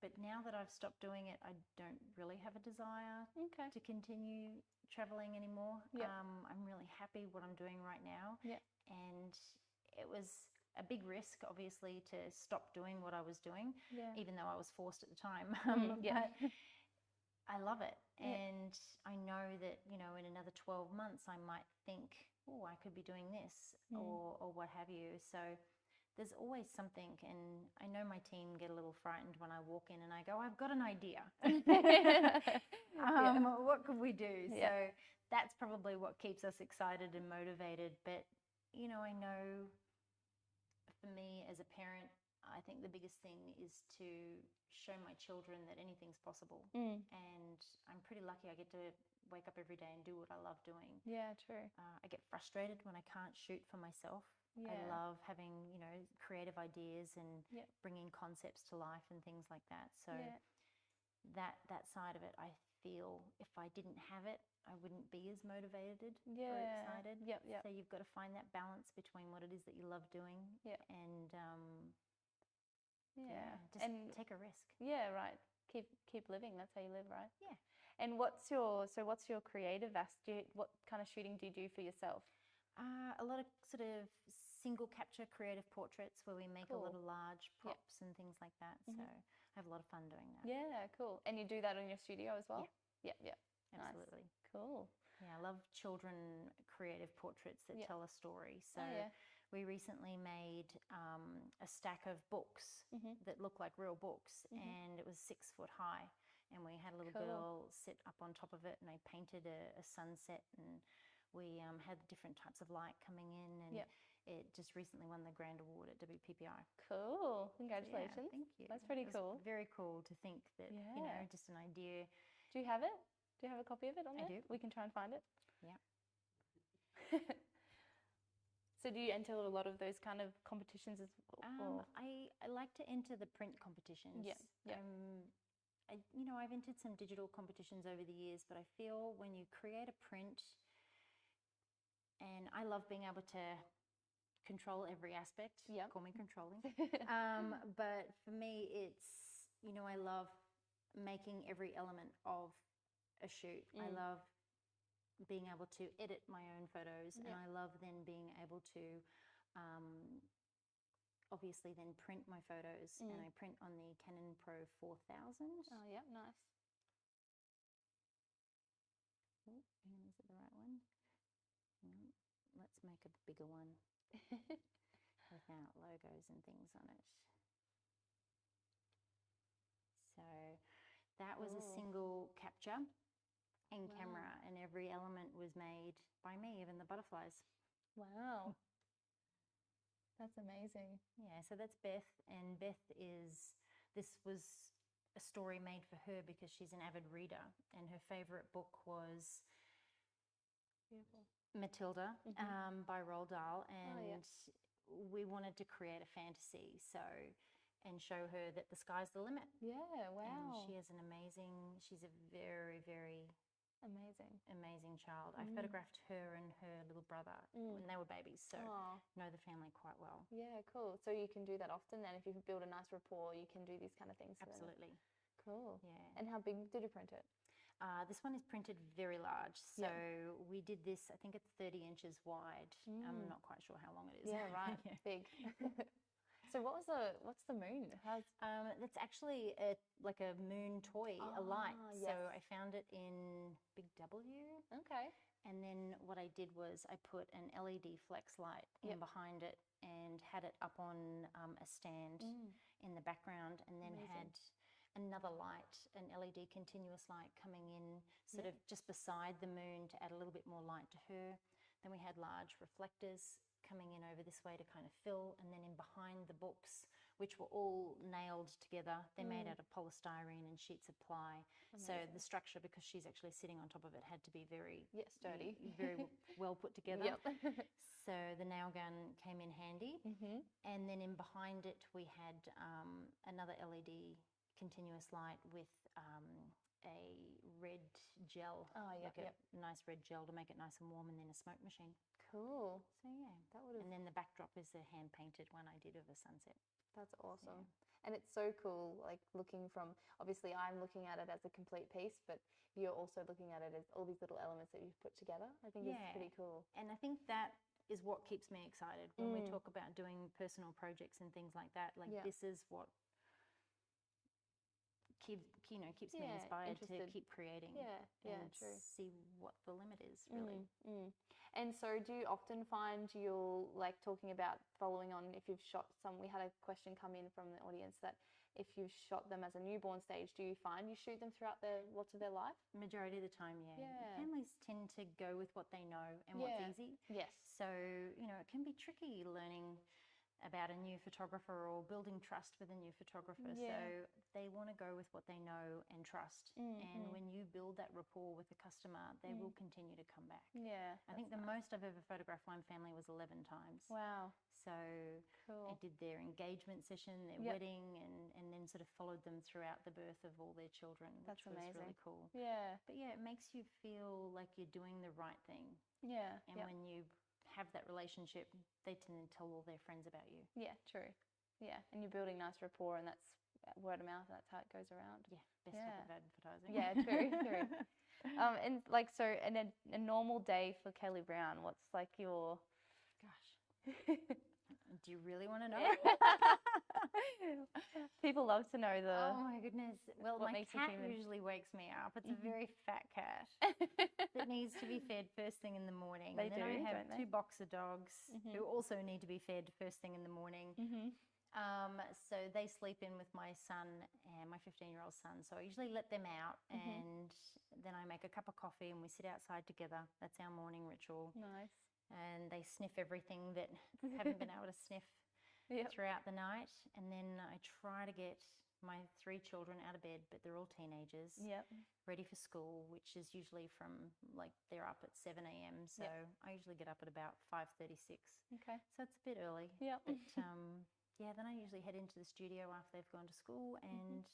But now that I've stopped doing it, I don't really have a desire to continue traveling anymore. I'm really happy what I'm doing right now. And it was a big risk, obviously, to stop doing what I was doing, even though I was forced at the time. But I love it. And I know that, in another 12 months, I might think, oh, I could be doing this or what have you. So there's always something, and I know my team get a little frightened when I walk in and I go, I've got an idea. What could we do? So that's probably what keeps us excited and motivated. But, I know for me as a parent, I think the biggest thing is to show my children that anything's possible. And I'm pretty lucky I get to wake up every day and do what I love doing.
Yeah, true.
I get frustrated when I can't shoot for myself. I
Yeah.
love having, you know, creative ideas and
Yep.
bringing concepts to life and things like that. So
Yeah.
that side of it, I feel if I didn't have it, I wouldn't be as motivated or
Yeah.
excited.
Yep, yep.
So you've got to find that balance between what it is that you love doing
Yeah.
and
Yeah.
just
And
take a risk.
yeah, right. Keep living. That's how you live, right?
Yeah.
And what's your creative aspect? What kind of shooting do you do for yourself?
A lot of sort of single capture creative portraits where we make a
Cool.
little large
Yep.
props and things like that. So I have a lot of fun doing that.
Yeah, cool. And you do that in your studio as well?
Yeah.
Yep.
Absolutely.
Nice. Cool.
Yeah, I love children creative portraits that tell a story. So we recently made a stack of books that look like real books, and it was 6 foot high. And we had a little girl sit up on top of it, and I painted a sunset, and we had different types of light coming in, and it just recently won the Grand Award at WPPI.
Cool. Congratulations.
Yeah, thank you.
That's pretty cool.
Very cool to think that, you know, just an idea.
Do you have it? Do you have a copy of it on there?
I do.
We can try and find it.
Yeah.
So do you enter a lot of those kind of competitions as well?
I like to enter the print competitions.
Yeah.
You know, I've entered some digital competitions over the years, but I feel when you create a print, and I love being able to control every aspect.
Yep.
Call me controlling. But for me, it's, you know, I love making every element of a shoot. I love being able to edit my own photos, and I love then being able to obviously then print my photos, and I print on the Canon Pro 4000.
Oh, yeah, nice.
Oh, is it the right one? No, let's make a bigger one without logos and things on it. So that was a single capture in camera, and every element was made by me, even the butterflies.
Wow. That's amazing.
Yeah, so that's Beth, and Beth this was a story made for her because she's an avid reader, and her favorite book was Matilda by Roald Dahl, and we wanted to create a fantasy, and show her that the sky's the limit.
Yeah, wow.
And she has she's a very, very amazing child. I photographed her and her little brother when they were babies, so know the family quite well.
Yeah, cool. So you can do that often then. If you build a nice rapport, you can do these kind of things.
Absolutely.
Cool.
Yeah.
And how big did you print it?
This one is printed very large. So we did this, I think it's 30 inches wide. I'm not quite sure how long it is.
Yeah, right. Big. So what's the moon?
That's actually like a moon toy, a light.
Yes.
So I found it in Big W.
Okay.
And then what I did was I put an LED flex light in behind it and had it up on a stand in the background, and then had another light, an LED continuous light coming in sort of just beside the moon to add a little bit more light to her. Then we had large reflectors coming in over this way to kind of fill, and then in behind the books, which were all nailed together. They're made out of polystyrene and sheets of ply. So the structure, because she's actually sitting on top of it, had to be very
sturdy,
very well put together.
Yep.
So the nail gun came in handy. And then in behind it we had another LED continuous light with a red gel, like a nice red gel to make it nice and warm, and then a smoke machine.
Cool.
So yeah, that would have. And then the backdrop is the hand painted one I did of a sunset.
That's awesome. And it's so cool, like looking from, obviously I'm looking at it as a complete piece, but you're also looking at it as all these little elements that you've put together. I think it's pretty cool.
And I think that is what keeps me excited when we talk about doing personal projects and things like that. Like this is what keeps me inspired to keep creating and see what the limit is, really.
And so do you often find you'll, like talking about following on, if you've shot some, we had a question come in from the audience that if you've shot them as a newborn stage, do you find you shoot them throughout lots of their life?
Majority of the time, Families tend to go with what they know and what's easy.
Yes.
So, you know, it can be tricky learning about a new photographer or building trust with a new photographer.
Yeah.
So they want to go with what they know and trust. And when you build that rapport with the customer, they will continue to come back.
Yeah.
I think the most I've ever photographed one family was 11 times.
Wow.
So
Cool.
I did their engagement session, their wedding, and then sort of followed them throughout the birth of all their children,
That's
which was
amazing.
really cool.
Yeah.
But yeah, it makes you feel like you're doing the right thing.
Yeah.
And when you have that relationship, they tend to tell all their friends about you.
Yeah, true. Yeah, and you're building nice rapport, and that's word of mouth. That's how it goes around.
Yeah, best type of advertising.
Yeah, true, true. And like, so in a normal day for Kelly Brown, what's like your...
Gosh. Do you really want to know?
People love to know the...
Oh my goodness. Well,
what
my
makes you
cat
human.
usually wakes me up. It's a very fat cat that needs to be fed first thing in the morning.
They
and then
do,
I have
don't they?
2 boxer dogs who also need to be fed first thing in the morning. So they sleep in with my son and my 15-year-old son. So I usually let them out and then I make a cup of coffee and we sit outside together. That's our morning ritual.
Nice.
And they sniff everything that haven't been able to sniff throughout the night. And then I try to get my 3 children out of bed, but they're all teenagers, ready for school, which is usually from like they're up at 7 a.m. So I usually get up at about 5:36.
Okay.
So it's a bit early.
Yep.
But yeah, then I usually head into the studio after they've gone to school and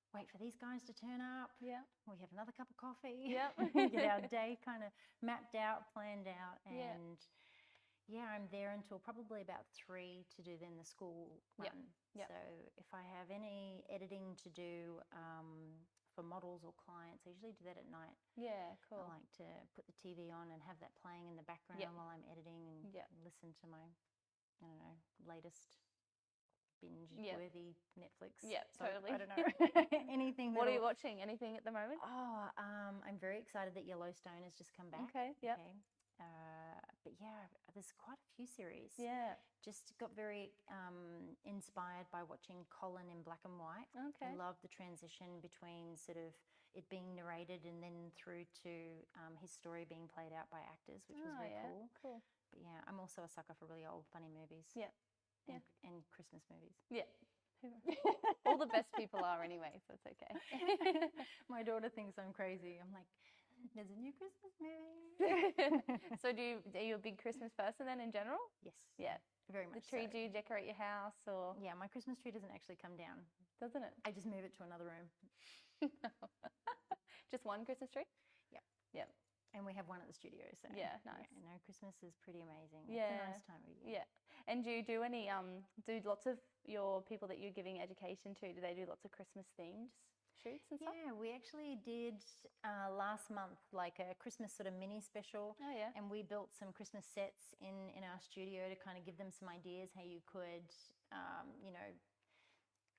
wait for these guys to turn up.
Yeah.
We have another cup of coffee.
Yep.
Get our day kind of mapped out, planned out. And yeah, I'm there until probably about 3 to do then the school run.
Yep.
So if I have any editing to do for models or clients, I usually do that at night.
Yeah, cool.
I like to put the TV on and have that playing in the background while I'm editing and listen to my, I don't know, latest binge-worthy Netflix.
Yeah, totally.
I don't know. Anything.
What are you watching? Anything at the moment?
Oh, I'm very excited that Yellowstone has just come back.
Okay, yeah.
Okay. But yeah, there's quite a few series.
Yeah.
Just got very inspired by watching Colin in black and white.
Okay.
I love the transition between sort of it being narrated and then through to his story being played out by actors, which was very cool.
Cool.
But yeah, I'm also a sucker for really old funny movies.
Yeah.
And Christmas movies.
Yeah. All the best people are anyway, so it's okay.
My daughter thinks I'm crazy. I'm like, there's a new Christmas movie.
So are you a big Christmas person then in general?
Yes.
Yeah.
Very much.
The tree,
so.
do you decorate your house or?
Yeah, my Christmas tree doesn't actually come down.
Doesn't it?
I just move it to another room.
Just one Christmas tree?
Yep.
Yep.
And we have one at the studio. So
yeah, nice.
Yeah, no, Christmas is pretty amazing.
Yeah.
It's a nice time of year.
Yeah. And do you do any do lots of your people that you're giving education to, do they do lots of Christmas themed shoots and stuff?
Yeah, we actually did last month like a Christmas sort of mini special.
Oh yeah.
And we built some Christmas sets in our studio to kind of give them some ideas how you could you know,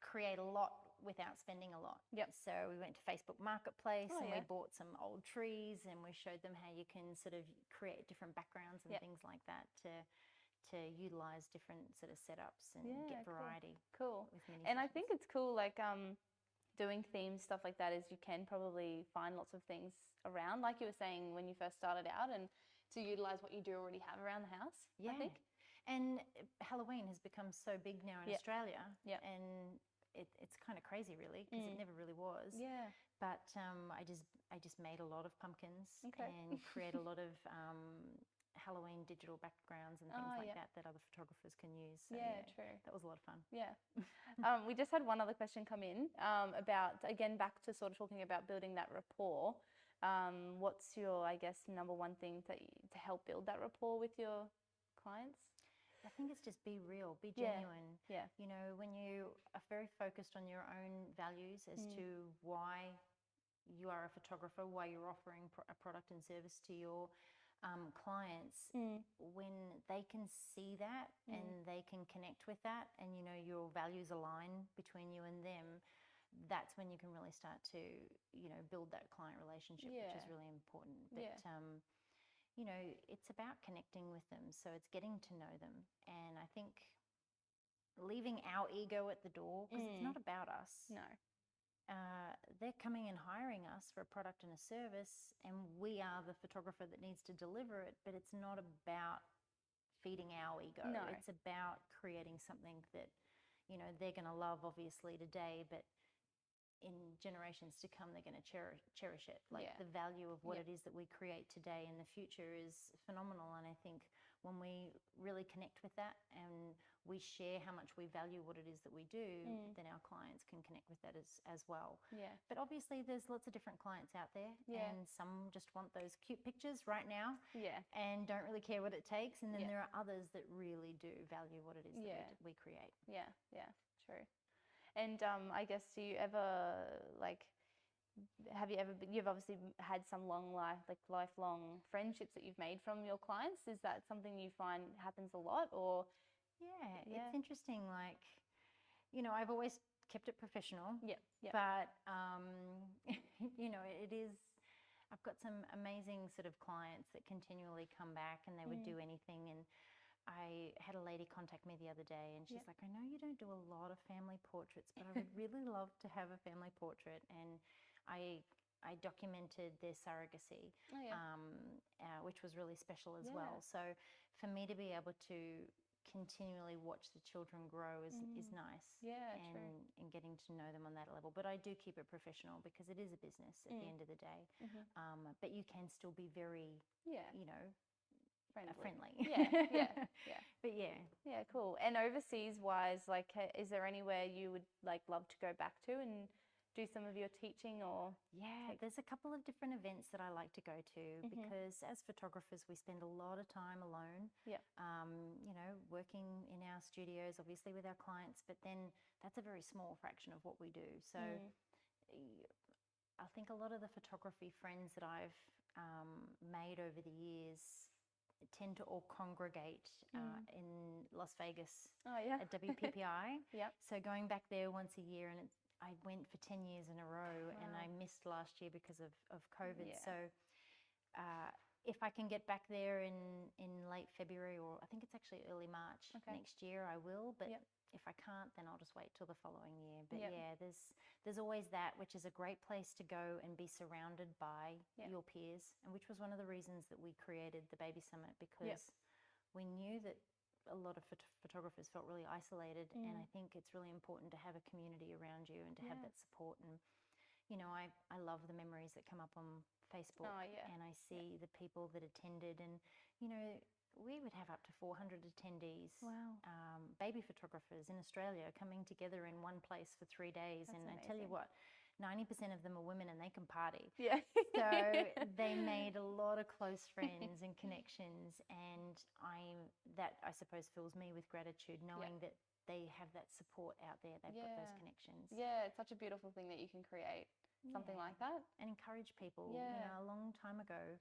create a lot without spending a lot.
Yep.
So we went to Facebook Marketplace and
yeah.
we bought some old trees and we showed them how you can sort of create different backgrounds and things like that to utilize different sort of setups and get variety.
Cool.
With mini
and I
sessions.
think it's cool, like doing themed stuff like that is you can probably find lots of things around, like you were saying when you first started out, and to utilize what you do already have around the house.
Yeah.
I think.
And Halloween has become so big now in Australia.
Yeah.
And it's kind of crazy really because it never really was.
Yeah.
But I just made a lot of pumpkins and create a lot of Halloween digital backgrounds and things like that other photographers can use. So,
true.
That was a lot of fun.
Yeah. We just had one other question come in about, again, back to sort of talking about building that rapport. What's your, I guess, number one thing to help build that rapport with your clients?
I think it's just be real, be genuine.
Yeah.
You know, when you are very focused on your own values as to why you are a photographer, why you're offering a product and service to your clients, when they can see that and they can connect with that and, you know, your values align between you and them, that's when you can really start to, you know, build that client relationship, which is really important. But, you know, it's about connecting with them. So it's getting to know them. And I think leaving our ego at the door, because it's not about us.
No.
They're coming and hiring us for a product and a service, and we are the photographer that needs to deliver it. But it's not about feeding our ego.
No.
It's about creating something that, you know, they're going to love obviously today, but in generations to come, they're going to cherish it. Like the value of what it is that we create today in the future is phenomenal. And I think when we really connect with that and we share how much we value what it is that we do, then our clients can connect with that as well.
Yeah.
But obviously there's lots of different clients out there, and some just want those cute pictures right now and don't really care what it takes. And then there are others that really do value what it is that we create.
Yeah, true. And I guess, do you ever, like, you've obviously had some lifelong friendships that you've made from your clients. Is that something you find happens a lot, or?
Yeah, it's interesting. Like, you know, I've always kept it professional. But, you know, it is, I've got some amazing sort of clients that continually come back and they would do anything. And I had a lady contact me the other day and she's like, I know you don't do a lot of family portraits, but I would really love to have a family portrait. And I documented their surrogacy, which was really special as well. So for me to be able to continually watch the children grow is nice. And getting to know them on that level. But I do keep it professional because it is a business at the end of the day. But you can still be very, you know, friendly. But yeah,
cool. And overseas wise, like, is there anywhere you would like love to go back to and do some of your teaching? Or
there's a couple of different events that I like to go to because as photographers we spend a lot of time alone, you know, working in our studios obviously with our clients, but then that's a very small fraction of what we do. So I think a lot of the photography friends that I've made over the years tend to all congregate in Las Vegas at WPPI. So going back there once a year, and I went for 10 years in a row, and I missed last year because of COVID. So if I can get back there in late February, or I think it's actually early March next year, I will. But if I can't, then I'll just wait till the following year. But yeah, there's always that, which is a great place to go and be surrounded by your peers, and which was one of the reasons that we created the Baby Summit, because we knew that a lot of photographers felt really isolated, and I think it's really important to have a community around you and to have that support. And you know, I love the memories that come up on Facebook, and I see the people that attended, and you know, we would have up to 400 attendees.
Wow.
Baby photographers in Australia coming together in one place for 3 days.
That's
and
amazing.
I tell you what, 90% of them are women and they can party. So they made a lot of close friends and connections, and that I suppose fills me with gratitude, knowing that they have that support out there. They've got those connections.
Yeah, it's such a beautiful thing that you can create something like that
and encourage people. You know, a long time ago,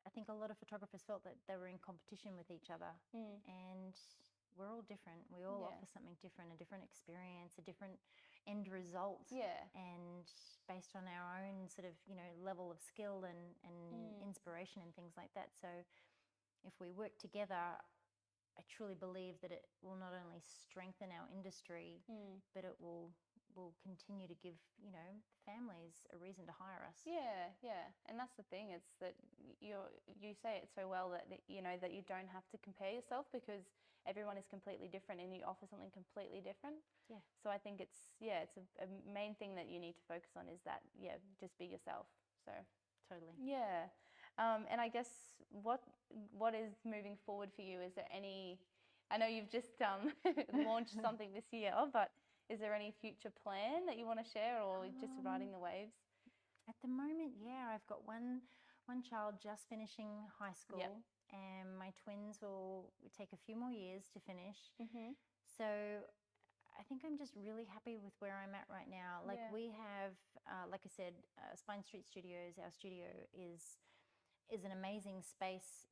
I think a lot of photographers felt that they were in competition with each other, and we're all different. We all offer something different, a different experience, a different end result. And based on our own sort of, you know, level of skill and inspiration and things like that. So if we work together, I truly believe that it will not only strengthen our industry, but it will continue to give, you know, families a reason to hire us.
And that's the thing, it's that you say it so well that you know that you don't have to compare yourself, because everyone is completely different and you offer something completely different. So I think it's a main thing that you need to focus on is that just be yourself. So
totally.
And I guess what is moving forward for you? Is there any, I know you've just launched something this year, but is there any future plan that you want to share, or just riding the waves?
At the moment, I've got one child just finishing high school, and my twins will take a few more years to finish. So I think I'm just really happy with where I'm at right now. Like we have, like I said, Spine Street Studios, our studio is an amazing space.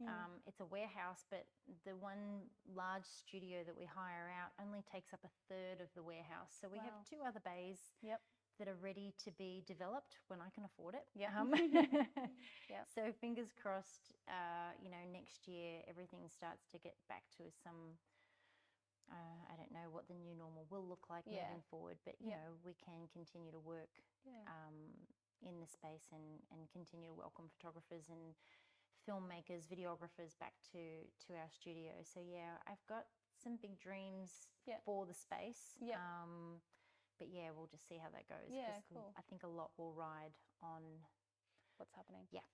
It's a warehouse, but the one large studio that we hire out only takes up a third of the warehouse. So we have 2 other bays that are ready to be developed when I can afford it. So fingers crossed, you know, next year everything starts to get back to some, I don't know what the new normal will look like moving forward, but you know, we can continue to work in the space and continue to welcome photographers and filmmakers, videographers back to our studio. So yeah, I've got some big dreams for the space. But yeah, we'll just see how that goes.
Yeah, cool.
I think a lot will ride on
what's happening.
Yeah.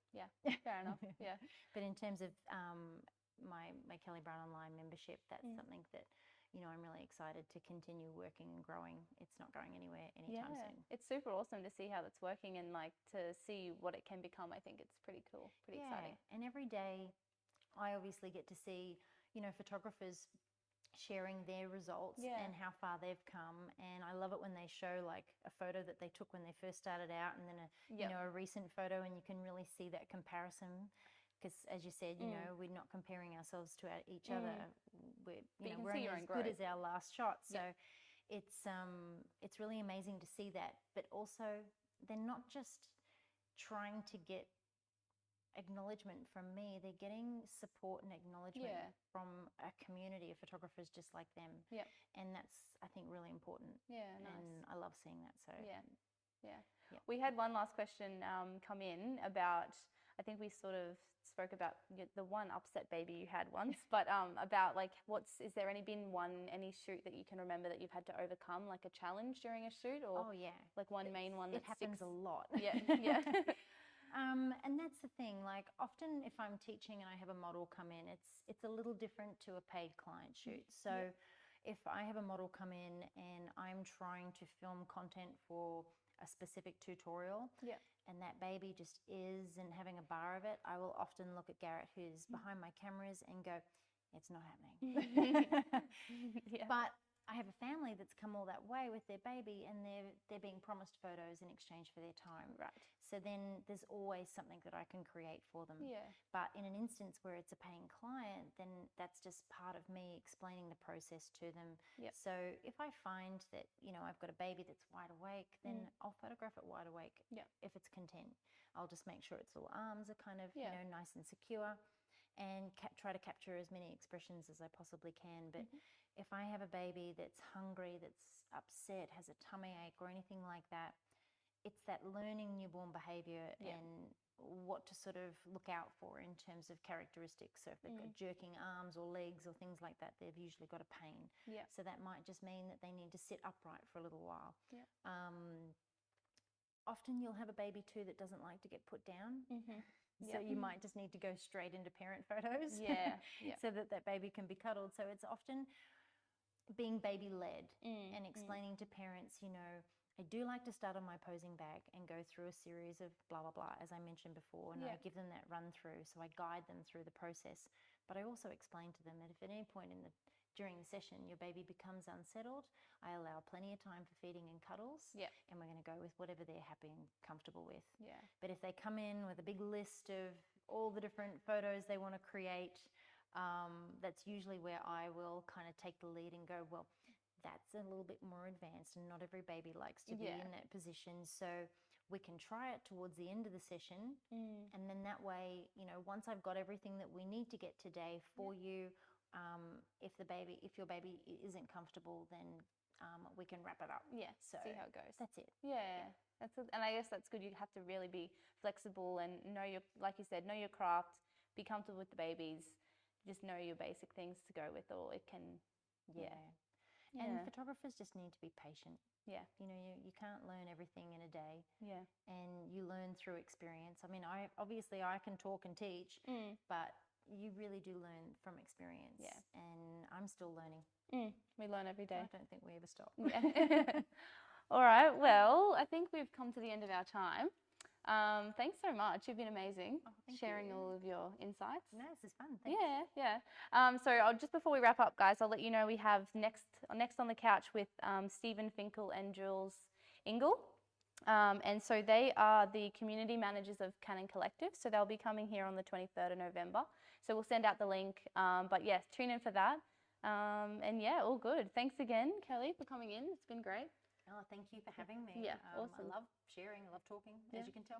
Fair enough. Yeah.
But in terms of my Kelly Brown Online membership, that's something that, you know, I'm really excited to continue working and growing. It's not going anywhere anytime soon.
It's super awesome to see how that's working and like to see what it can become. I think it's pretty cool, pretty exciting.
And every day I obviously get to see, you know, photographers sharing their results and how far they've come. And I love it when they show like a photo that they took when they first started out and then you know, a recent photo, and you can really see that comparison. Because as you said, you know, we're not comparing ourselves to each other. We're only as good as our last shot. So it's really amazing to see that. But also, they're not just trying to get acknowledgement from me, they're getting support and acknowledgement from a community of photographers just like them. And that's, I think, really important.
Nice.
And I love seeing that. So
we had one last question come in about, I think we sort of spoke about the one upset baby you had once, but about like is there any shoot that you can remember that you've had to overcome, like a challenge during a shoot, or like one main one that
happens a lot. And that's the thing, like often if I'm teaching and I have a model come in, it's a little different to a paid client shoot. So if I have a model come in and I'm trying to film content for a specific tutorial and that baby just isn't having a bar of it, I will often look at Garrett, who's behind my cameras, and go, it's not happening. But I have a family that's come all that way with their baby, and they're being promised photos in exchange for their time.
Right.
So then there's always something that I can create for them. But in an instance where it's a paying client, then that's just part of me explaining the process to them. So if I find that, you know, I've got a baby that's wide awake, then I'll photograph it wide awake. If it's content, I'll just make sure its little arms are kind of, you know, nice and secure, and try to capture as many expressions as I possibly can. But if I have a baby that's hungry, that's upset, has a tummy ache or anything like that, it's that learning newborn behavior and what to sort of look out for in terms of characteristics. So if they've got jerking arms or legs or things like that, they've usually got a pain. So that might just mean that they need to sit upright for a little while. Often you'll have a baby too that doesn't like to get put down. So you might just need to go straight into parent photos so that baby can be cuddled. So it's often being baby-led and explaining to parents, you know, I do like to start on my posing bag and go through a series of blah, blah, blah, as I mentioned before, and I give them that run through. So I guide them through the process. But I also explain to them that if at any point during the session your baby becomes unsettled, I allow plenty of time for feeding and cuddles, and we're going to go with whatever they're happy and comfortable with. But if they come in with a big list of all the different photos they want to create, that's usually where I will kind of take the lead and go, well, that's a little bit more advanced and not every baby likes to be in that position. So we can try it towards the end of the session, and then that way, you know, once I've got everything that we need to get today for you, if your baby isn't comfortable, then we can wrap it up. So
see how it goes.
That's it.
And I guess that's good. You have to really be flexible and know like you said, know your craft, be comfortable with the babies, just know your basic things to go with, or it can And photographers just need to be patient. You know, you can't learn everything in a day. And you learn through experience. I mean, I can talk and teach, but you really do learn from experience. And I'm still learning. We learn every day.
I don't think we ever stop.
All right. Well, I think we've come to the end of our time. Thanks so much. You've been amazing, sharing all of your insights.
No, this is fun. Thanks.
So just before we wrap up, guys, I'll let you know we have next on the couch with Stephen Finkel and Jules Ingle. And so they are the community managers of Canon Collective. So they'll be coming here on the 23rd of November. So we'll send out the link. But yes, tune in for that. And yeah, all good. Thanks again, Kelly, for coming in. It's been great.
Oh, thank you for having me.
Awesome.
I love sharing. I love talking, as you can tell.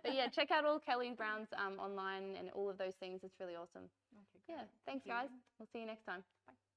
But check out all Kelly Brown's online and all of those things. It's really awesome.
Okay, great.
Thanks, guys. We'll see you next time.
Bye.